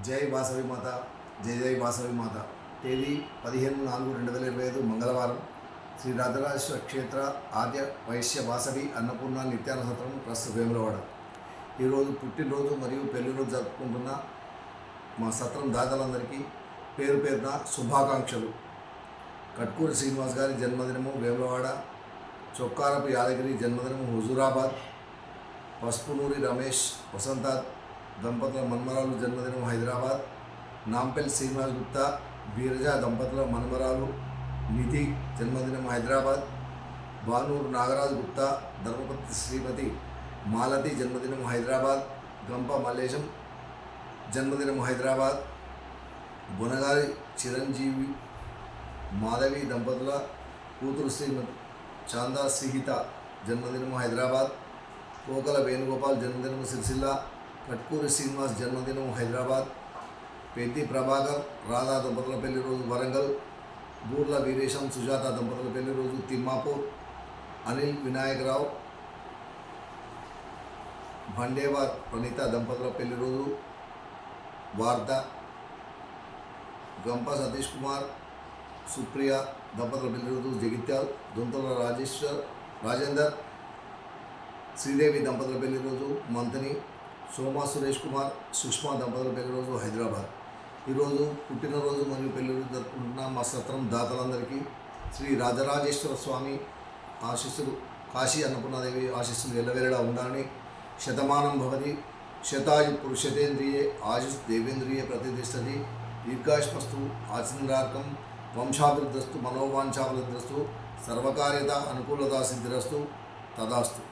జై వాసవి మాత, జై జై వాసవి మాత. తేదీ 15/4/2025 మంగళవారం. శ్రీ రాజరాజేశ్వర క్షేత్ర ఆద్య వైశ్య వాసవి అన్నపూర్ణ నిత్యాన సత్రం ట్రస్ట్ వేములవాడ. ఈరోజు పుట్టినరోజు మరియు పెళ్లిరోజు జరుపుకుంటున్న మా సత్రం దాతలందరికీ పేరు పేరున శుభాకాంక్షలు. కట్కూరి శ్రీనివాస్ గారి జన్మదినము వేములవాడ, చొక్కారపు యాదగిరి జన్మదినము హుజూరాబాద్, పసుపునూరి రమేష్ వసంత దంపతుల మన్మరాలు జన్మదినం హైదరాబాద్, నాంపెల్ శ్రీనివాస్ గుప్తా బీరజా దంపతుల మన్మరాలు నిధి జన్మదినం హైదరాబాద్, బానూరు నాగరాజు గుప్తా ధర్మపతి శ్రీమతి మాలతి జన్మదినం హైదరాబాద్, గంప మల్లేశం జన్మదినం హైదరాబాద్, బునగారి చిరంజీవి మాధవి దంపతుల కూతురు శ్రీమతి చాందా శ్రీహిత జన్మదినం హైదరాబాద్, కోకల వేణుగోపాల్ జన్మదినం సిరిసిల్ల, కట్కూరి శ్రీనివాస్ జన్మదినం హైదరాబాద్, పెద్ది ప్రభాకర్ రాధా దంపతుల పెళ్లి రోజు వరంగల్, బూర్ల వీరేశం సుజాత దంపతుల పెళ్లి రోజు తిమ్మాపూర్, అనిల్ వినాయకరావు భండేవార్ ప్రణీత దంపతుల పెళ్లి రోజు వార్త, గంప సతీష్ కుమార్ సుప్రియ దంపతుల పెళ్లి రోజు జగిత్యాల్, దొంతల రాజేందర్ శ్రీదేవి దంపతుల పెళ్లి రోజు మంతని, సోమా సురేష్ కుమార్ సుష్మా దంపతుల పెళ్లి రోజు హైదరాబాద్. ఈరోజు పుట్టినరోజు మరియు పెళ్లిరోజు జరుపుకుంటున్న మా సత్రం దాతలందరికీ శ్రీ రాజరాజేశ్వర స్వామి ఆశీస్సులు, కాశీ అన్నపూర్ణాదేవి ఆశీస్సులు ఎల్లవేళలా ఉండాలని, శతమానం భవతి శతాయు పురుషతేంద్రియే ఆయుష్ దేవేంద్రియే ప్రతిష్టతి, దీర్ఘాయుష్మస్తు ఆచంద్రార్కం వంశాభివృద్ధస్తు మనోవాంఛాభివృద్ధస్తు సర్వకార్యత అనుకూలతా సిద్ధిరస్తు తదాస్తు.